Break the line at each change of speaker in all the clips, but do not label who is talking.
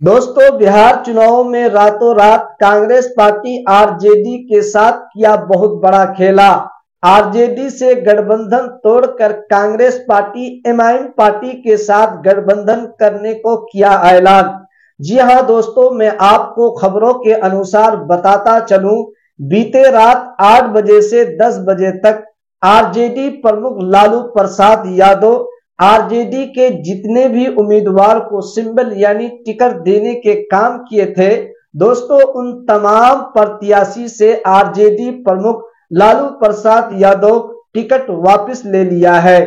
दोस्तों, बिहार चुनाव में रातों रात कांग्रेस पार्टी आरजेडी के साथ किया बहुत बड़ा खेला। आरजेडी से गठबंधन तोड़कर कांग्रेस पार्टी एमआईएम पार्टी के साथ गठबंधन करने को किया ऐलान। जी हां दोस्तों, मैं आपको खबरों के अनुसार बताता चलूं, बीते रात 8 बजे से 10 बजे तक आरजेडी प्रमुख लालू प्रसाद यादव आरजेडी के जितने भी उम्मीदवार को सिंबल यानी टिकट देने के काम किए थे, दोस्तों उन तमाम प्रत्याशी से आरजेडी प्रमुख लालू प्रसाद यादव टिकट वापस ले लिया है।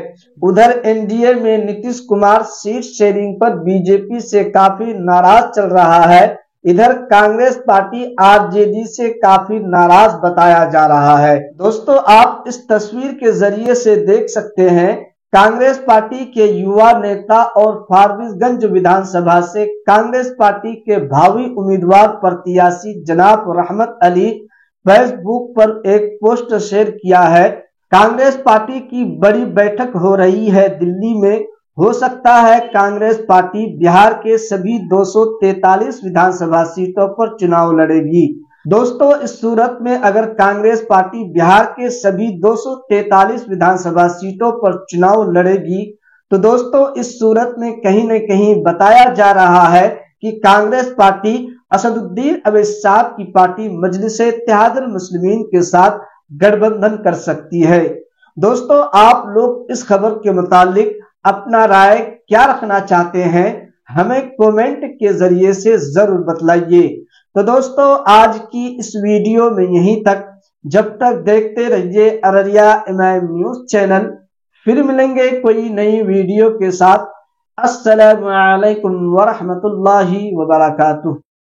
उधर एनडीए में नीतीश कुमार सीट शेयरिंग पर बीजेपी से काफी नाराज चल रहा है। इधर कांग्रेस पार्टी आरजेडी से काफी नाराज बताया जा रहा है। दोस्तों, आप इस तस्वीर के जरिए से देख सकते हैं, कांग्रेस पार्टी के युवा नेता और फारबिसगंज विधानसभा से कांग्रेस पार्टी के भावी उम्मीदवार प्रत्याशी जनाब रहमत अली फेसबुक पर एक पोस्ट शेयर किया है। कांग्रेस पार्टी की बड़ी बैठक हो रही है दिल्ली में। हो सकता है कांग्रेस पार्टी बिहार के सभी 243 विधानसभा सीटों पर चुनाव लड़ेगी। दोस्तों, इस सूरत में अगर कांग्रेस पार्टी बिहार के सभी 243 विधानसभा सीटों पर चुनाव लड़ेगी, तो दोस्तों इस सूरत में कहीं न कहीं बताया जा रहा है कि कांग्रेस पार्टी असदुद्दीन अवैसी की पार्टी मजलिस-ए-इत्तेहादुल मुस्लिमीन के साथ गठबंधन कर सकती है। दोस्तों, आप लोग इस खबर के मुतालिक अपना राय क्या रखना चाहते हैं, हमें कमेंट के जरिए से जरूर बतलाइए। तो दोस्तों, आज की इस वीडियो में यहीं तक। जब तक देखते रहिए अररिया एमआईएम न्यूज चैनल। फिर मिलेंगे कोई नई वीडियो के साथ। अस्सलामु अलैकुम वरहमतुल्लाहि वबरकातुहू।